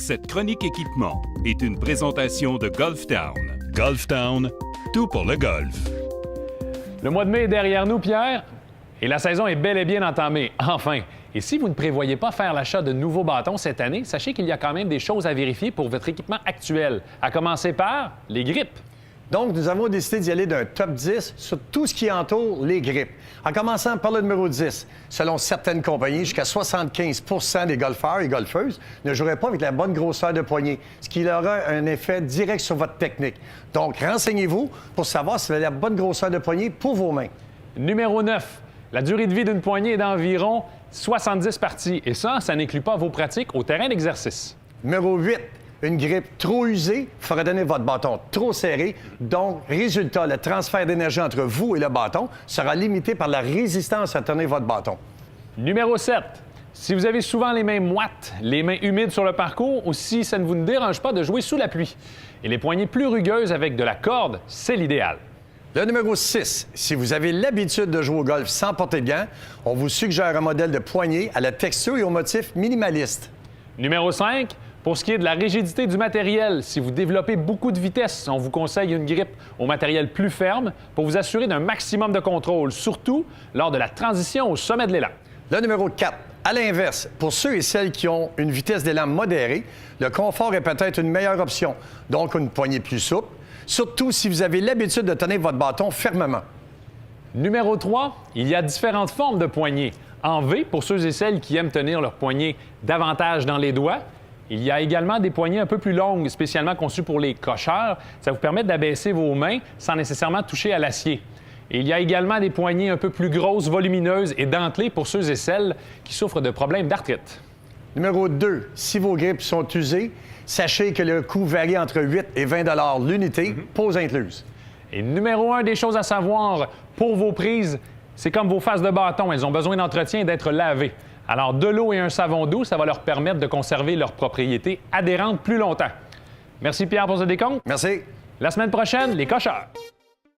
Cette chronique équipement est une présentation de Golf Town. Golf Town, tout pour le golf. Le mois de mai est derrière nous, Pierre, et la saison est bel et bien entamée, enfin. Et si vous ne prévoyez pas faire l'achat de nouveaux bâtons cette année, sachez qu'il y a quand même des choses à vérifier pour votre équipement actuel, à commencer par les grippes. Donc, nous avons décidé d'y aller d'un top 10 sur tout ce qui entoure les grippes. En commençant par le numéro 10, selon certaines compagnies, jusqu'à 75 des golfeurs et golfeuses ne joueraient pas avec la bonne grosseur de poignée, ce qui aura un effet direct sur votre technique. Donc, renseignez-vous pour savoir si vous avez la bonne grosseur de poignée pour vos mains. Numéro 9, la durée de vie d'une poignée est d'environ 70 parties. Et ça n'inclut pas vos pratiques au terrain d'exercice. Numéro 8, une grippe trop usée fera donner votre bâton trop serré. Donc, résultat, le transfert d'énergie entre vous et le bâton sera limité par la résistance à tenir votre bâton. Numéro 7, si vous avez souvent les mains moites, les mains humides sur le parcours, ou si ça ne vous dérange pas de jouer sous la pluie. Et les poignées plus rugueuses avec de la corde, c'est l'idéal. Le numéro 6, si vous avez l'habitude de jouer au golf sans porter de gants, on vous suggère un modèle de poignée à la texture et au motif minimaliste. Numéro 5, pour ce qui est de la rigidité du matériel, si vous développez beaucoup de vitesse, on vous conseille une grippe au matériel plus ferme pour vous assurer d'un maximum de contrôle, surtout lors de la transition au sommet de l'élan. Le numéro 4, à l'inverse, pour ceux et celles qui ont une vitesse d'élan modérée, le confort est peut-être une meilleure option, donc une poignée plus souple, surtout si vous avez l'habitude de tenir votre bâton fermement. Numéro 3, il y a différentes formes de poignées. En V, pour ceux et celles qui aiment tenir leur poignée davantage dans les doigts. Il y a également des poignées un peu plus longues, spécialement conçues pour les cocheurs. Ça vous permet d'abaisser vos mains sans nécessairement toucher à l'acier. Et il y a également des poignées un peu plus grosses, volumineuses et dentelées pour ceux et celles qui souffrent de problèmes d'arthrite. Numéro 2, si vos grippes sont usées, sachez que le coût varie entre 8 et 20 $ l'unité, pause incluse. Et numéro 1 des choses à savoir pour vos prises, c'est comme vos faces de bâton. Elles ont besoin d'entretien et d'être lavées. Alors, de l'eau et un savon doux, ça va leur permettre de conserver leurs propriétés adhérentes plus longtemps. Merci Pierre pour ce décompte. Merci. La semaine prochaine, les cocheurs.